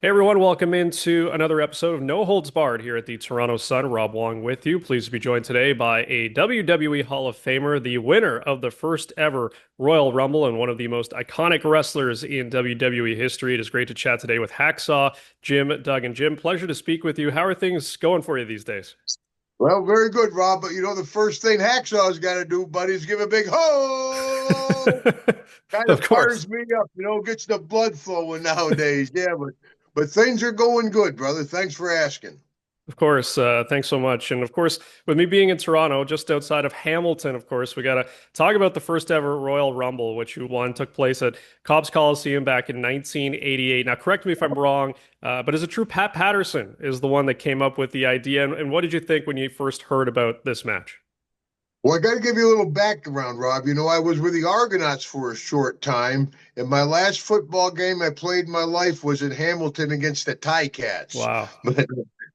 Hey everyone, welcome into another episode of No Holds Barred here at the Toronto Sun. Rob Wong with you. Pleased to be joined today by a WWE Hall of Famer, the winner of the first ever Royal Rumble and one of the most iconic wrestlers in WWE history. It is great to chat today with Hacksaw, Jim, Duggan. Jim, pleasure to speak with you. How are things going for you these days? Well, very good, Rob. But the first thing Hacksaw's got to do, buddy, is give a big ho. Kind Of of course. fires me up, gets the blood flowing nowadays. Yeah, but things are going good, brother. Thanks for asking. Of course, thanks so much. And of course, with me being in Toronto, just outside of Hamilton, of course, we got to talk about the first ever Royal Rumble, which you won, took place at Cobb's Coliseum back in 1988. Now, correct me if I'm wrong, but is it true Pat Patterson is the one that came up with the idea? And what did you think when you first heard about this match? Well, I got to give you a little background, Rob. I was with the Argonauts for a short time, and my last football game I played in my life was in Hamilton against the Ticats. Wow. But,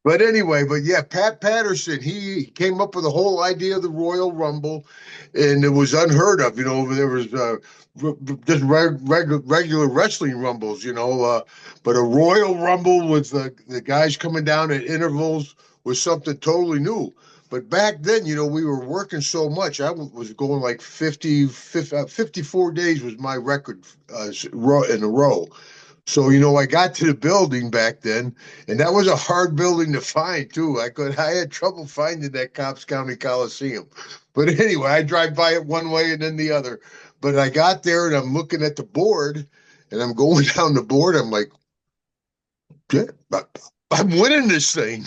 but anyway, but yeah, Pat Patterson, he came up with the whole idea of the Royal Rumble, and it was unheard of. There was just regular wrestling rumbles, but a Royal Rumble with the guys coming down at intervals was something totally new. But back then, we were working so much. Was going like 54 days was my record in a row. So, I got to the building back then, and that was a hard building to find too. I had trouble finding that Cobbs County Coliseum. But anyway, I drive by it one way and then the other. But I got there and I'm looking at the board and I'm going down the board. I'm like, "Shit, I'm winning this thing."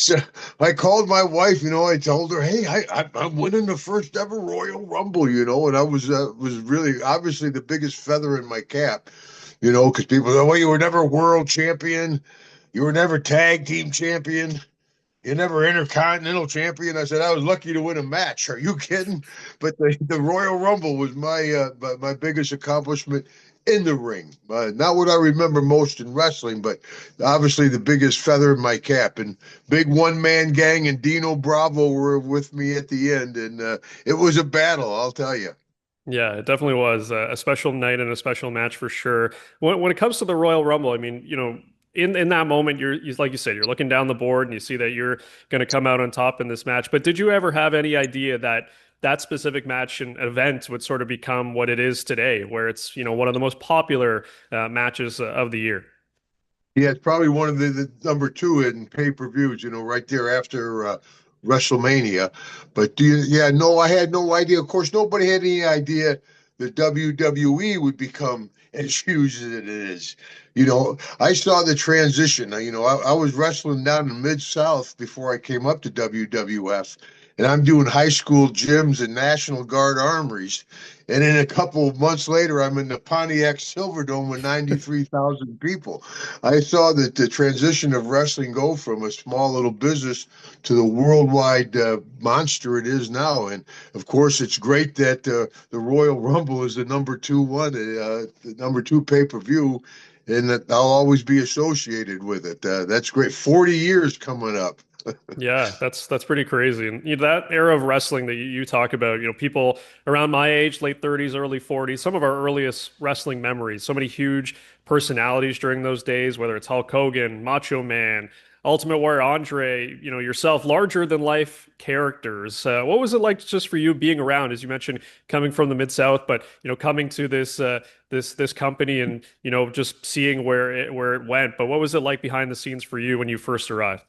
So I called my wife, I told her, "Hey, I'm winning the first ever Royal Rumble, and I was really obviously the biggest feather in my cap, because people go, well, you were never world champion, you were never tag team champion, you never intercontinental champion." I said I was lucky to win a match. Are you kidding? But the Royal Rumble was my biggest accomplishment in the ring. Not what I remember most in wrestling, but obviously the biggest feather in my cap. And big one man gang and Dino Bravo were with me at the end, and it was a battle, I'll tell you. Yeah, it definitely was a special night and a special match for sure. When it comes to the Royal Rumble, I mean, in that moment, like you said, you're looking down the board and you see that you're going to come out on top in this match. But did you ever have any idea that that specific match and event would sort of become what it is today, where it's, one of the most popular matches of the year? Yeah, it's probably one of the number two in pay-per-views, right there after WrestleMania. But yeah, no, I had no idea. Of course, nobody had any idea that WWE would become as huge as it is. I saw the transition. I was wrestling down in Mid-South before I came up to WWF, and I'm doing high school gyms and National Guard armories. And then a couple of months later, I'm in the Pontiac Silverdome with 93,000 people. I saw that the transition of wrestling go from a small little business to the worldwide monster it is now. And of course, it's great that the Royal Rumble is the number two one, the number two pay-per-view, and that I'll always be associated with it. That's great. 40 years coming up. Yeah, that's pretty crazy. And that era of wrestling that you talk about, people around my age, late 30s, early 40s, some of our earliest wrestling memories, so many huge personalities during those days, whether it's Hulk Hogan, Macho Man, Ultimate Warrior Andre, yourself, larger than life characters. What was it like just for you being around, as you mentioned, coming from the Mid-South, but coming to this company and just seeing where it went. But what was it like behind the scenes for you when you first arrived?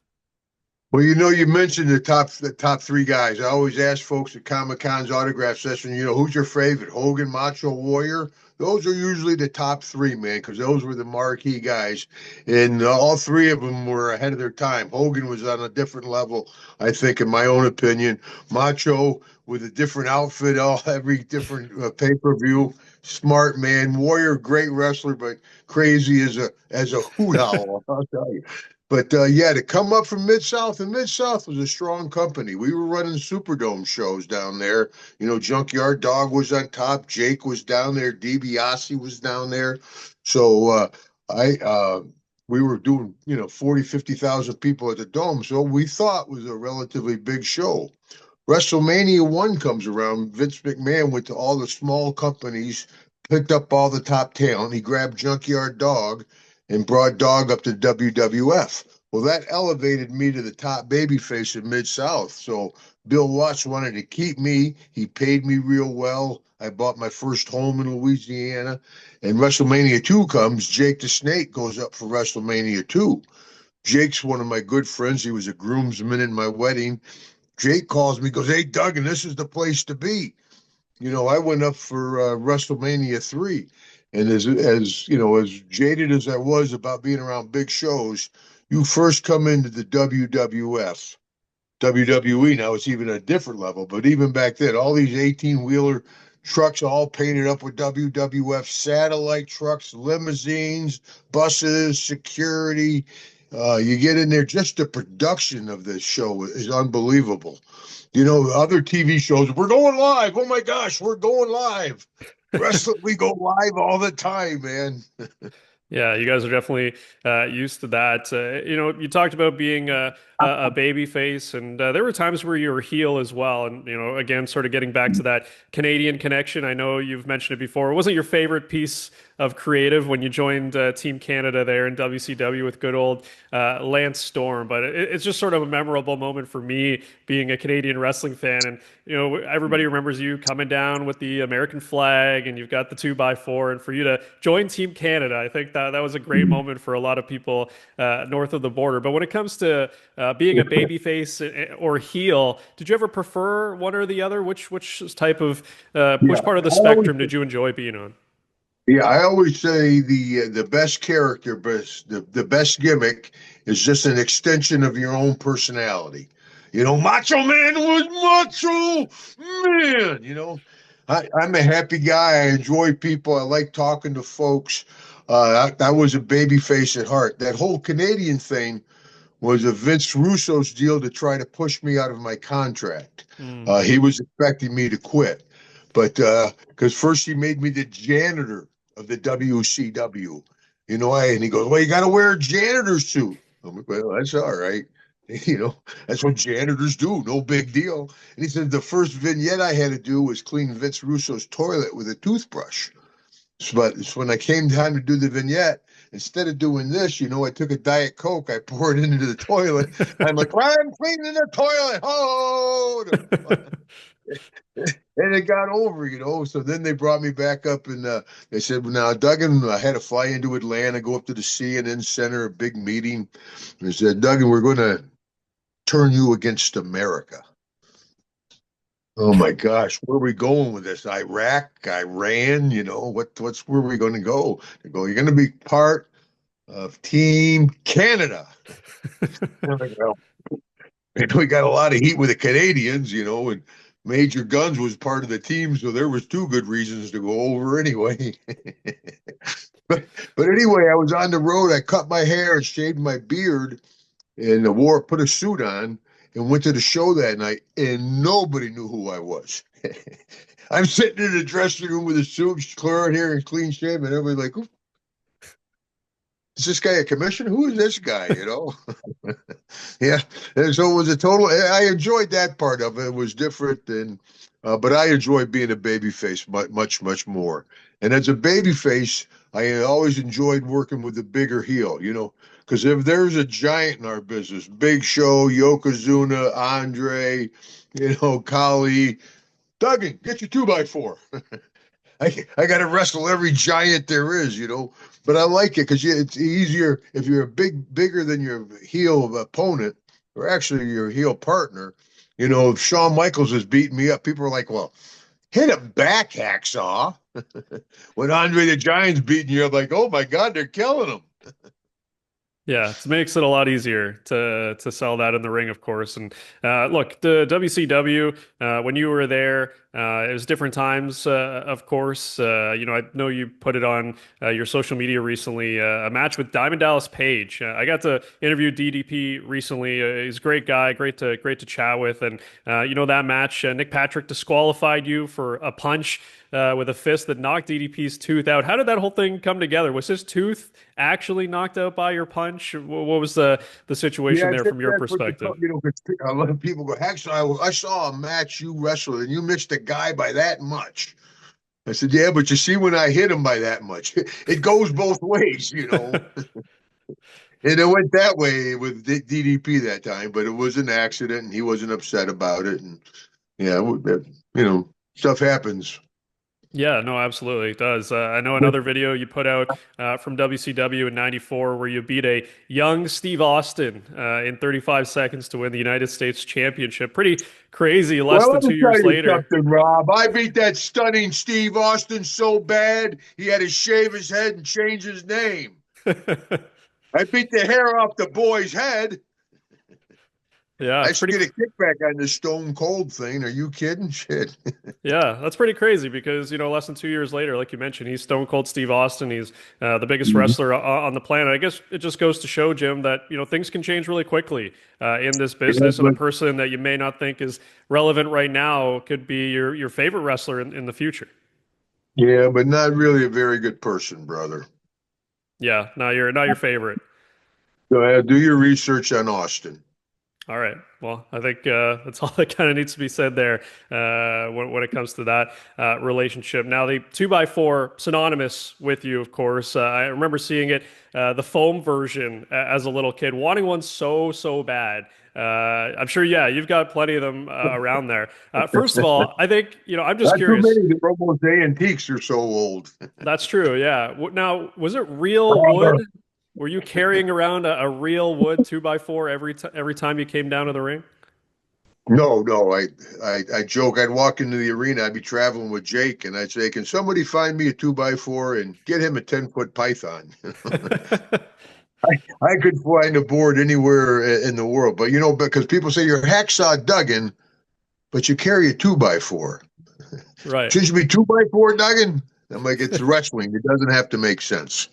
Well, you mentioned the top three guys. I always ask folks at Comic Con's autograph session, who's your favorite? Hogan, Macho, Warrior. Those are usually the top three, man, because those were the marquee guys, and all three of them were ahead of their time. Hogan was on a different level, I think, in my own opinion. Macho with a different outfit, every different pay-per-view. Smart man, Warrior, great wrestler, but crazy as a hoot owl. I'll tell you. But yeah, to come up from Mid South, and Mid South was a strong company. We were running Superdome shows down there. Junkyard Dog was on top. Jake was down there. DiBiase was down there. So I we were doing 40, 50,000 people at the Dome. So we thought was a relatively big show. WrestleMania 1 comes around. Vince McMahon went to all the small companies, picked up all the top talent. He grabbed Junkyard Dog, and brought Dog up to WWF. Well, that elevated me to the top babyface in Mid-South. So Bill Watts wanted to keep me. He paid me real well. I bought my first home in Louisiana. And WrestleMania 2 comes. Jake the Snake goes up for WrestleMania 2. Jake's one of my good friends. He was a groomsman in my wedding. Jake calls me, goes, "Hey, Duggan, this is the place to be." I went up for WrestleMania 3. And as jaded as I was about being around big shows, you first come into the WWF. WWE now it's even a different level, but even back then, all these 18-wheeler trucks all painted up with WWF satellite trucks, limousines, buses, security. You get in there, just the production of this show is unbelievable. Other TV shows, we're going live. Oh my gosh, we're going live. Wrestling, we go live all the time, man. Yeah, you guys are definitely used to that. You talked about being a baby face, and there were times where you were heel as well. And again, sort of getting back to that Canadian connection. I know you've mentioned it before. It wasn't your favorite piece of creative when you joined Team Canada there in WCW with good old Lance Storm, but it's just sort of a memorable moment for me being a Canadian wrestling fan. And everybody remembers you coming down with the American flag, and you've got the 2x4, and for you to join Team Canada, I think that was a great moment for a lot of people north of the border. But when it comes to being a babyface or heel, did you ever prefer one or the other? Which type of Yeah, which part of the I always spectrum did you enjoy being on? Yeah, I always say the best character, the best gimmick is just an extension of your own personality. Macho Man was Macho Man. I'm a happy guy. I enjoy people. I like talking to folks. I was a baby face at heart. That whole Canadian thing was a Vince Russo's deal to try to push me out of my contract. Mm. He was expecting me to quit, but because first he made me the janitor of the WCW, and he goes, "Well, you got to wear a janitor suit." I'm like, "Well, that's all right." That's what janitors do. No big deal. And he said the first vignette I had to do was clean Vince Russo's toilet with a toothbrush. But it's when I came time to do the vignette, instead of doing this, I took a Diet Coke, I poured it into the toilet. I'm like, "I'm cleaning the toilet. Oh, and it got over. So then they brought me back up and they said, "Well, now, Duggan, I had to fly into Atlanta, go up to the CNN Center, a big meeting. And they said, "Duggan, we're going to turn you against America." Oh my gosh, where are we going with this? Iraq, Iran, what's where are we going to go? They go, "You're going to be part of Team Canada." I'm like, "Well, we got a lot of heat with the Canadians, and Major Guns was part of the team, so there was two good reasons to go over anyway. but but anyway, I was on the road. I cut my hair and shaved my beard, and put a suit on, and went to the show that night, and nobody knew who I was. I'm sitting in the dressing room with a suit, clear hair, and clean shave, and everybody's like, "Is this guy a commissioner? Who is this guy?" Yeah. And so it was a total. I enjoyed that part of it. It was different, but I enjoyed being a babyface much, much more. And as a babyface, I always enjoyed working with the bigger heel. Because if there's a giant in our business, Big Show, Yokozuna, Andre, Kali, Duggan, get your 2x4. I got to wrestle every giant there is. But I like it because it's easier if you're bigger than your heel opponent, or actually your heel partner. If Shawn Michaels is beating me up, people are like, "Well, hit him back, Hacksaw." When Andre the Giant's beating you up, like, "Oh my God, they're killing him." Yeah, it makes it a lot easier to sell that in the ring, of course. And look, the WCW, when you were there, it was different times, of course. I know you put it on your social media recently, a match with Diamond Dallas Page. I got to interview DDP recently. He's a great guy, great to chat with. And that match, Nick Patrick disqualified you for a punch with a fist that knocked DDP's tooth out. How did that whole thing come together? Was his tooth actually knocked out by your punch? What was the Yeah, situation I there think from your that's what you perspective? call, 'cause a lot of people go, "Hacksaw, I saw a match you wrestled and you missed a guy by that much." I said, yeah, but you see, when I hit him by that much, it goes both ways, you know. And it went that way with DDP that time, but it was an accident, and he wasn't upset about it. And yeah, stuff happens. Yeah, no, absolutely. It does. I know another video you put out from WCW in '94 where you beat a young Steve Austin in 35 seconds to win the United States Championship. Pretty crazy, less Well, than let me two tell years you later. something, Rob. I beat that stunning Steve Austin so bad he had to shave his head and change his name. I beat the hair off the boy's head. Yeah, I it's should pretty. get a kickback on this Stone Cold thing. Are you kidding? Shit. Yeah, that's pretty crazy because, less than 2 years later, like you mentioned, he's Stone Cold Steve Austin. He's the biggest Mhm. wrestler on the planet. I guess it just goes to show, Jim, that, things can change really quickly in this Yeah, business. And a but person that you may not think is relevant right now could be your favorite wrestler in the future. yeah, but not really a very good person, brother. Yeah, not your favorite. So do your research on Austin. All right. Well, I think that's all that kind of needs to be said there when it comes to that relationship. Now, the 2x4 synonymous with you, of course. I remember seeing it, the foam version as a little kid, wanting one so bad. I'm sure, yeah, you've got plenty of them around there. First of all, I think, I'm just Not too curious. many. They're almost antiques. They're so old. That's true, yeah. Now, was it real wood? Were you carrying around a real wood 2x4 every time you came down to the ring? No, no. I joke. I'd walk into the arena. I'd be traveling with Jake, and I'd say, "Can somebody find me a 2x4 and get him a 10-foot python?" I could find a board anywhere in the world, but because people say you're Hacksaw Duggan, but you carry a 2x4. Right. Shouldn't you be 2x4 Duggan? I'm like, it's wrestling. It doesn't have to make sense.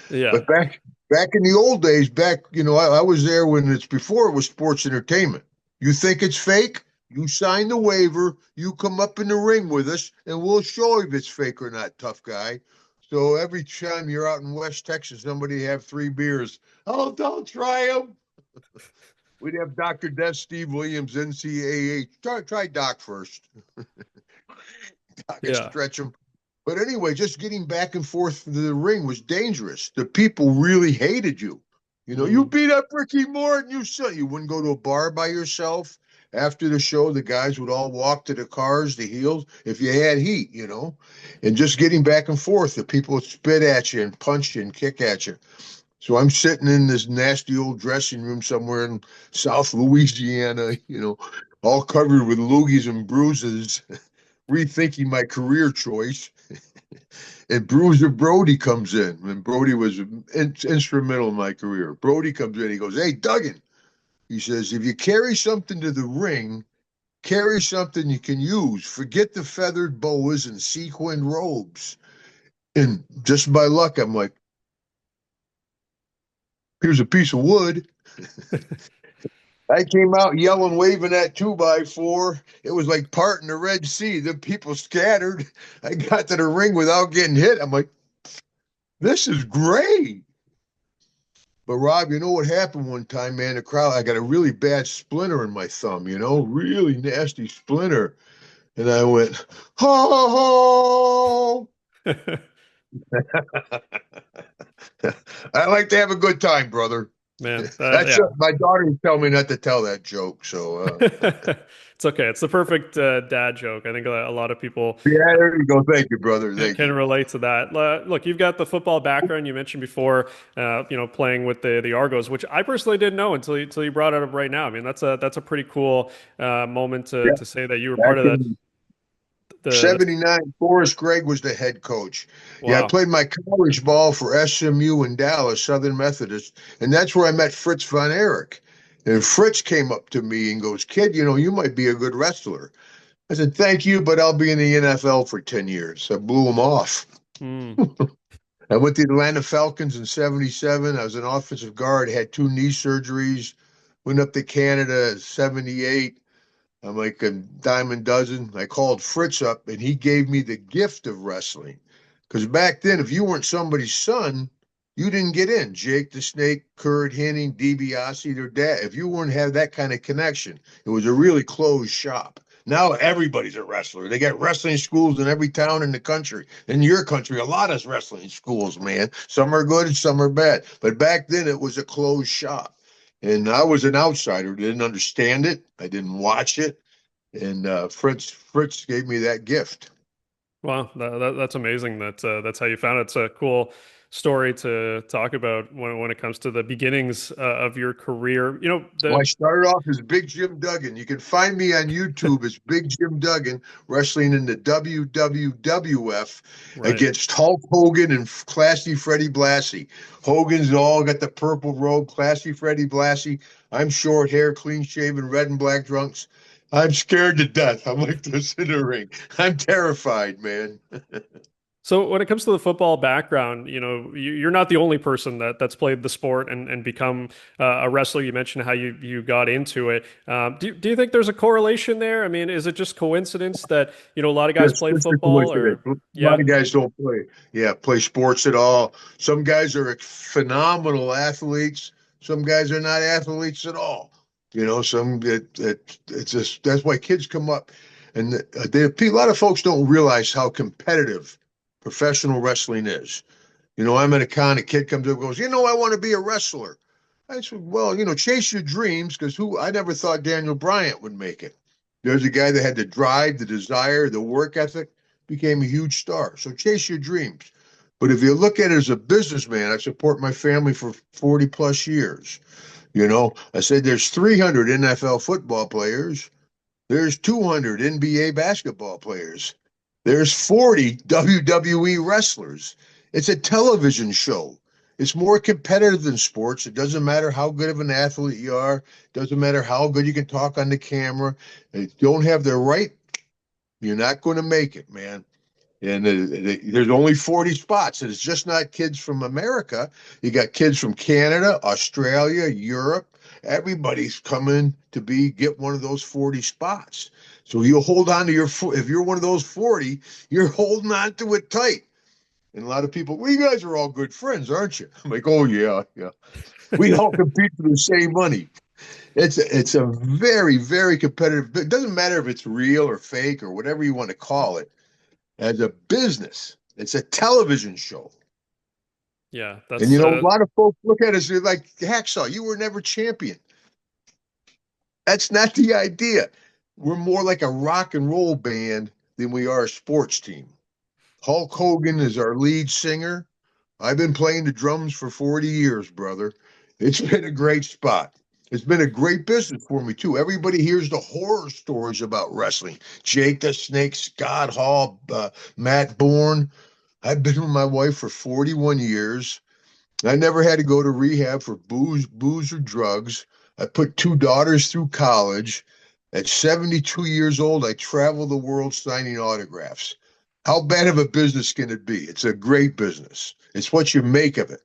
Yeah. But back in the old days, I was there when it's before it was sports entertainment. You think it's fake? You sign the waiver, you come up in the ring with us, and we'll show you if it's fake or not, tough guy. So every time you're out in West Texas, somebody have 3 beers. Oh, don't try them. We'd have Dr. Death, Steve Williams, NCAA. Try Doc first. Doc and Yeah. stretch him. But anyway, just getting back and forth to the ring was dangerous. The people really hated you. You Mm. beat up Ricky Morton. You wouldn't go to a bar by yourself. After the show, the guys would all walk to the cars, the heels, if you had heat. And just getting back and forth, the people would spit at you and punch you and kick at you. So I'm sitting in this nasty old dressing room somewhere in South Louisiana, all covered with loogies and bruises, rethinking my career choice. And Bruiser Brody comes in, and Brody was instrumental in my career. Brody comes in, he goes, "Hey, Duggan," he says, "if you carry something to the ring, carry something you can use. Forget the feathered boas and sequined robes." And just by luck, I'm like, "Here's a piece of wood." I came out yelling, waving that 2x4. It was like parting the Red Sea. The people scattered. I got to the ring without getting hit. I'm like, this is great. But Rob, you know what happened one time, man? The crowd, I got a really bad splinter in my thumb, really nasty splinter. And I went, ho, ho, ho. I like to have a good time, brother. Man, That's yeah. my daughter would tell me not to tell that joke. So, It's okay. It's the perfect dad joke. I think a lot of people yeah, there you go. Thank you, brother. Thank can you. relate to that. Look, you've got the football background you mentioned before, playing with the Argos, which I personally didn't know until you brought it up right now. I mean, that's a pretty cool moment to Yeah, to say that you were part back of that. in The 79, Forrest Gregg was the head coach. Yeah, I Wow. played my college ball for SMU in Dallas, Southern Methodist, and that's where I met Fritz von Erich. And Fritz came up to me and goes, "Kid, you might be a good wrestler." I said, "Thank you, but I'll be in the NFL for 10 years." I blew him off. Mm. I went to the Atlanta Falcons in 77. I was an offensive guard, had 2 knee surgeries, went up to Canada in 78. I'm like a dime a dozen. I called Fritz up and he gave me the gift of wrestling. Because back then, if you weren't somebody's son, you didn't get in. Jake the Snake, Kurt Hennig, DiBiase, their dad. If you weren't have that kind of connection, it was a really closed shop. Now everybody's a wrestler. They got wrestling schools in every town in the country. In your country, a lot of wrestling schools, man. Some are good and some are bad. But back then, it was a closed shop. And I was an outsider, didn't understand it. I didn't watch it. And Fritz gave me that gift. Wow, that's amazing. That's how you found it. It's a cool story to talk about when it comes to the beginnings of your career. You know, Well, I the started off as Big Jim Duggan. You can find me on YouTube as Big Jim Duggan wrestling in the WWF right. against Hulk Hogan and Classy Freddie Blassie. Hogan's all got the purple robe, Classy Freddie Blassie. I'm short hair, clean shaven, red and black drunks. I'm scared to death. I'm like this in the ring. I'm terrified, man. So when it comes to the football background, you know, you're not the only person that's played the sport and become a wrestler. You mentioned how you got into it. Do you think there's a correlation there? I mean, is it just coincidence that, you know, a lot of guys played Just a football coincidence. or A lot yeah, of guys don't play sports at all. Some guys are phenomenal athletes. Some guys are not athletes at all. You know, it's just that's why kids come up, and a lot of folks don't realize how competitive professional wrestling is. You know, I'm at a con, a kid comes up and goes, I want to be a wrestler. I said, well, chase your dreams because I never thought Daniel Bryant would make it. There's a guy that had the drive, the desire, the work ethic, became a huge star. So chase your dreams. But if you look at it as a businessman, I support my family for 40 plus years. I said there's 300 NFL football players. There's 200 NBA basketball players. There's 40 WWE wrestlers. It's a television show. It's more competitive than sports. It doesn't matter how good of an athlete you are. It doesn't matter how good you can talk on the camera. If you don't have the right, you're not going to make it, man. And there's only 40 spots. And it's just not kids from America. You got kids from Canada, Australia, Europe. Everybody's coming to get one of those 40 spots. So you hold on to if you're one of those 40, you're holding on to it tight. And a lot of people, well, you guys are all good friends, aren't you? I'm like, oh yeah, yeah. We all compete for the same money. It's a very, very competitive. It doesn't matter if it's real or fake or whatever you want to call it. As a business, it's a television show. yeah, And that's a lot of folks look at us like Hacksaw, you were never champion. That's not the idea. We're more like a rock and roll band than we are a sports team. Hulk Hogan is our lead singer. I've been playing the drums for 40 years, brother. It's been a great spot. It's been a great business for me, too. Everybody hears the horror stories about wrestling. Jake the Snake, Scott Hall, Matt Bourne. I've been with my wife for 41 years. I never had to go to rehab for booze or drugs. I put two daughters through college. At 72 years old, I travel the world signing autographs. How bad of a business can it be? It's a great business. It's what you make of it.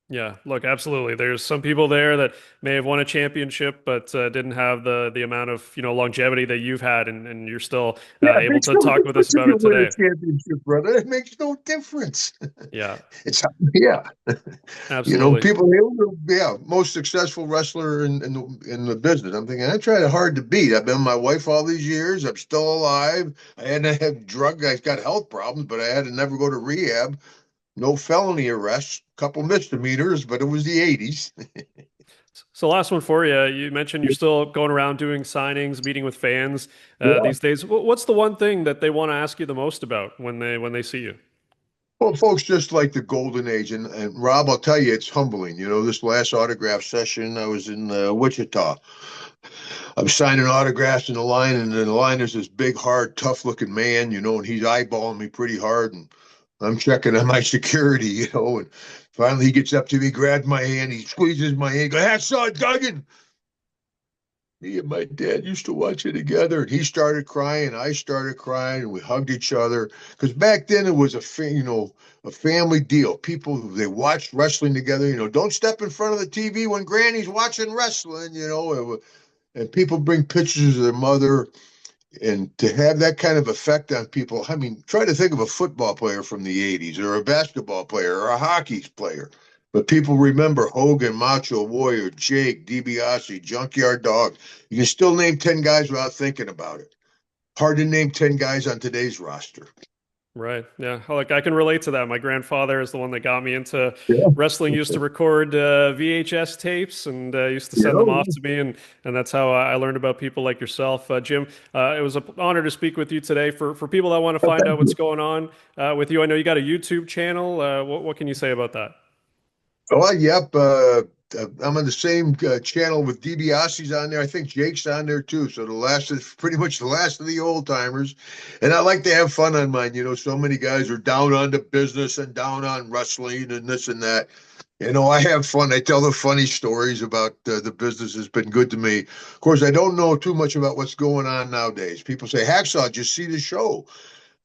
yeah, look, absolutely. There's some people there that may have won a championship, but didn't have the amount of, you know, longevity that you've had, and you're still Yeah, it able makes to no talk with us difference if about you it win a today. championship, brother. It makes no difference. Yeah, It's yeah. absolutely. People, yeah, most successful wrestler in the business. I'm thinking I tried hard to beat. I've been with my wife all these years. I'm still alive. I had to have I got health problems, but I had to never go to rehab. No felony arrests, couple misdemeanors, but it was the 80s. So last one for you. You mentioned you're still going around doing signings, meeting with fans Yeah. these days. What's the one thing that they want to ask you the most about when they see you? Well, folks just like the golden age. And Rob, I'll tell you, it's humbling. This last autograph session, I was in Wichita. I'm signing autographs in the line, and in the line there's this big, hard, tough-looking man, and he's eyeballing me pretty hard, and I'm checking on my security, and finally he gets up to me, grabs my hand, he squeezes my hand, goes, "Hacksaw Duggan." Me and my dad used to watch it together, and he started crying, I started crying, and we hugged each other. Because back then it was a family deal. People they watched wrestling together. Don't step in front of the TV when Granny's watching wrestling. And people bring pictures of their mother, and to have that kind of effect on people. I mean, try to think of a football player from the 80s or a basketball player or a hockey player. But people remember Hogan, Macho Warrior, Jake, DiBiase, Junkyard Dog. You can still name 10 guys without thinking about it. hard to name 10 guys on today's roster. Right. Yeah. Like I can relate to that. My grandfather is the one that got me into Yeah. wrestling. Used to record VHS tapes and used to send them off Yeah. to me, and that's how I learned about people like yourself, Jim. It was an honor to speak with you today. For people that want to Oh, find thank out what's you. going on with you, I know you got a YouTube channel. What can you say about that? Oh, yep. I'm on the same channel with DiBiase's on there. I think Jake's on there too. So the last is pretty much the last of the old timers. And I like to have fun on mine. You know, so many guys are down on the business and down on wrestling and this and that. You know, I have fun. I tell the funny stories about the business has been good to me. Of course, I don't know too much about what's going on nowadays. People say, Hacksaw, just see the show.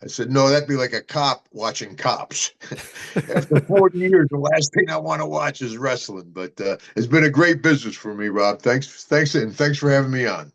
I said, no, that'd be like a cop watching cops. After 40 years, the last thing I want to watch is wrestling. But it's been a great business for me, Rob. Thanks, and thanks for having me on.